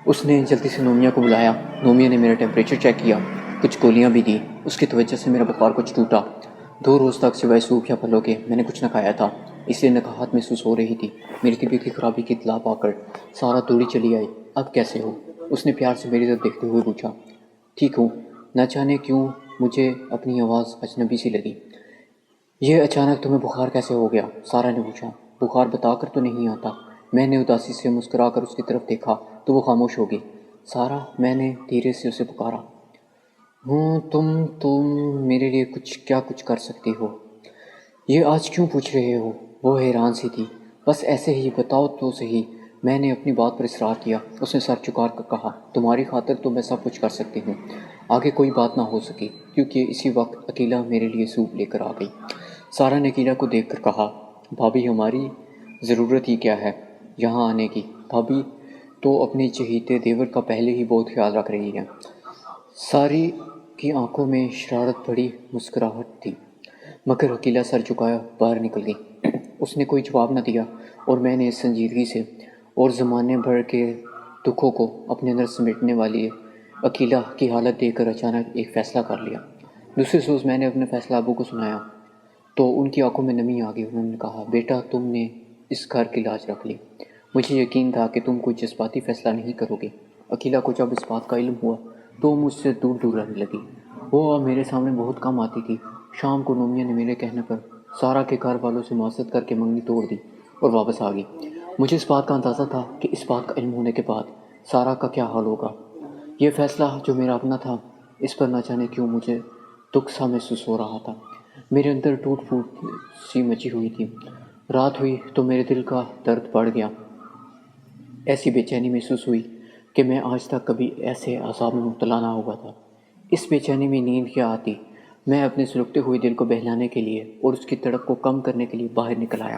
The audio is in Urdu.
اس نے جلدی سے نومیہ کو بلایا۔ نومیہ نے میرا ٹیمپریچر چیک کیا، کچھ گولیاں بھی دیں۔ اس کی توجہ سے میرا بخار کچھ ٹوٹا۔ 2 روز تک سوائے سوپ یا پھلوں کے میں نے کچھ نہ کھایا تھا، اس لیے نقاہت محسوس ہو رہی تھی۔ میری طبیعت کی خرابی کی اطلاع پا کر سارا دوڑی چلی آئی۔ اب کیسے ہو؟ اس نے پیار سے میری طرف دیکھتے ہوئے پوچھا۔ ٹھیک ہوں، نہ جانے کیوں مجھے اپنی آواز اجنبی سی لگی۔ یہ اچانک تمہیں بخار کیسے ہو گیا؟ سارا نے پوچھا۔ بخار بتا کر تو نہیں آتا۔ میں نے اداسی سے مسکرا کر اس کی طرف دیکھا تو وہ خاموش ہو گئی۔ سارا، میں نے دھیرے سے اسے پکارا۔ تم میرے لیے کچھ کر سکتی ہو؟ یہ آج کیوں پوچھ رہے ہو؟ وہ حیران سی تھی۔ بس ایسے ہی، بتاؤ تو صحیح۔ میں نے اپنی بات پر اصرار کیا۔ اس نے سر جھکا کر کہا، تمہاری خاطر تو میں سب کچھ کر سکتی ہوں۔ آگے کوئی بات نہ ہو سکی کیونکہ اسی وقت عقیلہ میرے لیے سوپ لے کر آ گئی۔ سارا نے عقیلہ کو دیکھ کر کہا، بھابھی ہماری ضرورت ہی کیا ہے یہاں آنے کی؟ بھابھی تو اپنے چہیتے دیور کا پہلے ہی بہت خیال رکھ رہی ہے۔ ساری کی آنکھوں میں شرارت بھری مسکراہٹ تھی، مگر عقیلہ سر جھکایا باہر نکل گئی۔ اس نے کوئی جواب نہ دیا اور میں نے اس سنجیدگی سے اور زمانے بھر کے دکھوں کو اپنے اندر سمیٹنے والی عقیلہ کی حالت دیکھ کر اچانک ایک فیصلہ کر لیا۔ دوسرے روز میں نے اپنا فیصلہ ابو کو سنایا تو ان کی آنکھوں میں نمی آ گئی۔ انہوں نے کہا، بیٹا تم نے اس گھر کی لاج رکھ لی۔ مجھے یقین تھا کہ تم کوئی جذباتی فیصلہ نہیں کرو گے۔ عقیلہ کو جب اس بات کا علم ہوا تو وہ مجھ سے دور دور رہنے لگی۔ وہ اب میرے سامنے بہت کم آتی تھی۔ شام کو نومیہ نے میرے کہنے پر سارا کے گھر والوں سے معذرت کر کے منگنی توڑ دی اور واپس آ گئی۔ مجھے اس بات کا اندازہ تھا کہ اس بات کا علم ہونے کے بعد سارا کا کیا حال ہوگا۔ یہ فیصلہ جو میرا اپنا تھا، اس پر نہ جانے کیوں مجھے دکھ سا محسوس ہو رہا تھا۔ میرے اندر ٹوٹ پھوٹ سی مچی ہوئی تھی۔ رات ہوئی تو میرے دل کا درد بڑھ گیا۔ ایسی بے چینی محسوس ہوئی کہ میں آج تک کبھی ایسے عذاب میں مبتلا نہ ہوا تھا۔ اس بے چینی میں نیند کیا آتی۔ میں اپنے سلگتے ہوئے دل کو بہلانے کے لیے اور اس کی تڑپ کو کم کرنے کے لیے باہر نکل آیا۔